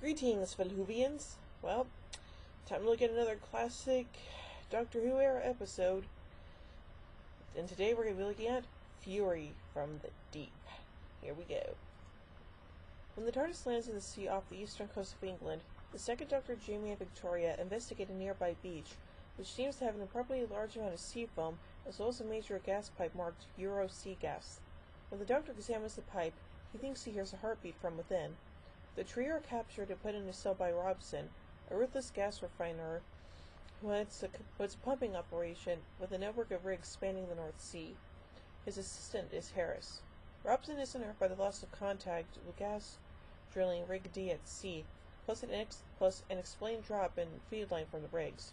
Greetings, Felhuvians. Well, time to look at another classic Doctor Who era episode. And today we're going to be looking at Fury from the Deep. Here we go. When the TARDIS lands in the sea off the eastern coast of England, the second Doctor, Jamie, and Victoria investigate a nearby beach, which seems to have an appropriately large amount of sea foam, as well as a major gas pipe marked Euro Sea Gas. When the Doctor examines the pipe, he thinks he hears a heartbeat from within. The trio are captured and put in a cell by Robson, a ruthless gas refiner who has a pumping operation with a network of rigs spanning the North Sea. His assistant is Harris. Robson is unnerved by the loss of contact with gas drilling Rig D at sea, plus an explained drop in feed line from the rigs.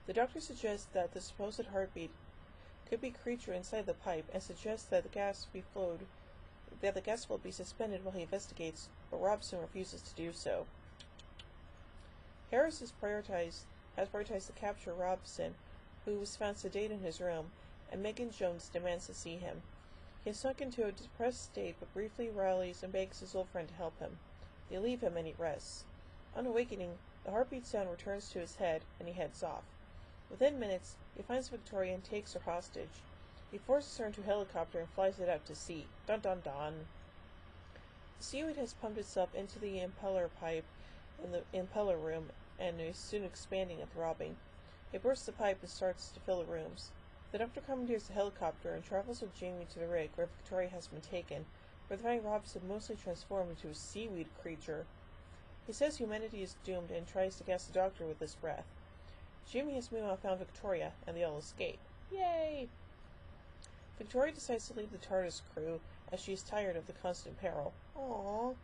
The Doctor suggests that the supposed heartbeat could be a creature inside the pipe and suggests that the gas will be suspended while he investigates, but Robson refuses to do so. Harris has prioritized the capture of Robson, who was found sedate in his room, and Megan Jones demands to see him. He has sunk into a depressed state, but briefly rallies and begs his old friend to help him. They leave him and he rests. On awakening, the heartbeat sound returns to his head, and he heads off. Within minutes, he finds Victoria and takes her hostage. He forces her into a helicopter and flies it out to sea. Dun dun dun. The seaweed has pumped itself into the impeller pipe in the impeller room and is soon expanding and throbbing. It bursts the pipe and starts to fill the rooms. The Doctor commandeers the helicopter and travels with Jamie to the rig where Victoria has been taken, where they find Robson mostly transformed into a seaweed creature. He says humanity is doomed and tries to gas the Doctor with his breath. Jamie has meanwhile found Victoria, and they all escape. Yay! Victoria decides to leave the TARDIS crew, as she is tired of the constant peril. Aww.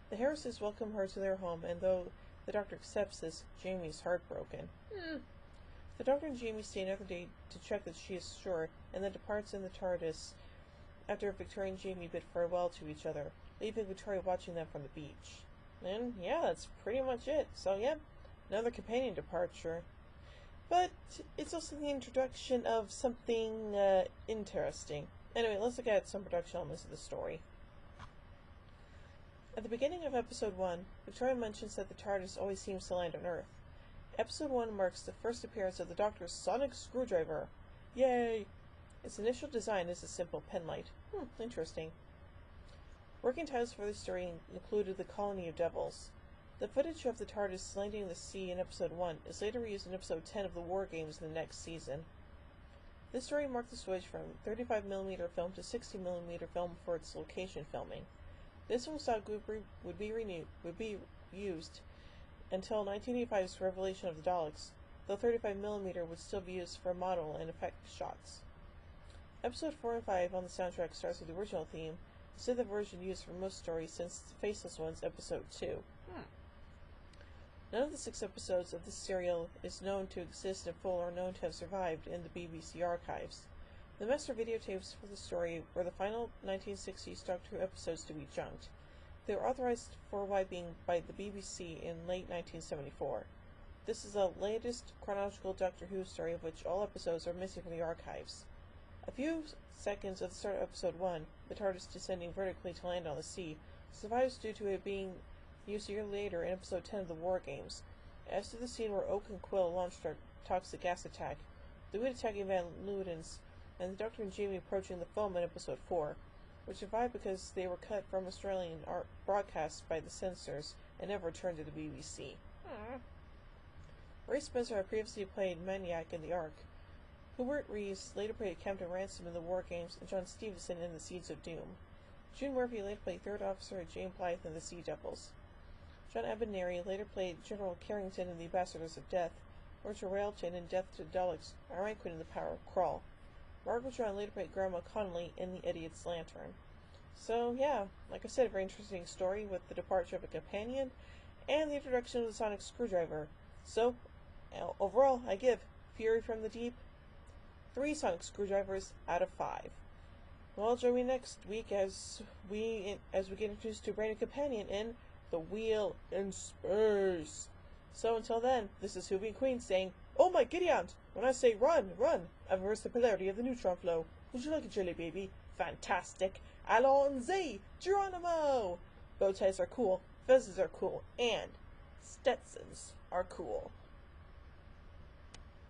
The Harrises welcome her to their home, and though the Doctor accepts this, Jamie is heartbroken. The Doctor and Jamie stay another day to check that she is sure, and then departs in the TARDIS after Victoria and Jamie bid farewell to each other, leaving Victoria watching them from the beach. And yeah, that's pretty much it. So yep, another companion departure. But it's also the introduction of something interesting. Anyway, let's look at some production elements of the story. At the beginning of Episode 1, Victoria mentions that the TARDIS always seems to land on Earth. Episode 1 marks the first appearance of the Doctor's sonic screwdriver. Yay! Its initial design is a simple penlight. Interesting. Working titles for the story included The Colony of Devils. The footage of the TARDIS landing in the sea in Episode 1 is later reused in Episode 10 of the War Games in the next season. This story marked the switch from 35mm film to 60mm film for its location filming. This film stock would be used until 1985's Revelation of the Daleks, though 35mm would still be used for model and effect shots. Episode 4 and 5 on the soundtrack starts with the original theme, instead of the version used for most stories since the Faceless One's Episode 2. None of the 6 episodes of this serial is known to exist in full or known to have survived in the BBC archives. The master videotapes for the story were the final 1960s Doctor Who episodes to be junked. They were authorized for wiping by the BBC in late 1974. This is the latest chronological Doctor Who story of which all episodes are missing from the archives. A few seconds at the start of Episode 1, the TARDIS descending vertically to land on the sea, survives due to it being used a year later in Episode 10 of the War Games. As to the scene where Oak and Quill launched their toxic gas attack, the Weed attacking Van Ludens, and the Doctor and Jamie approaching the foam in Episode 4, which survived because they were cut from Australian broadcasts by the censors and never returned to the BBC. Ray Spencer had previously played Maniac in The Ark. Hubert Reeves later played Captain Ransom in the War Games, and John Stevenson in The Seeds of Doom. June Murphy later played Third Officer Jane Blythe in The Sea Devils. John Abineri later played General Carrington in The Ambassadors of Death, Roger Railton in Death to the Daleks, and Rankin in The Power of Krull. Margaret John later played Grandma Connolly in The Idiot's Lantern. So yeah, like I said, a very interesting story with the departure of a companion and the introduction of the sonic screwdriver. So, overall, I give Fury from the Deep 3 sonic screwdrivers out of 5. Well, join me next week as we get introduced to a brand new companion in The Wheel in Space. So until then, this is Whovian Queen saying, "Oh my giddy aunt! When I say run, run! I've reversed the polarity of the neutron flow. Would you like a jelly baby? Fantastic! Allons-y! Geronimo! Bow ties are cool. Fezzes are cool, and Stetsons are cool.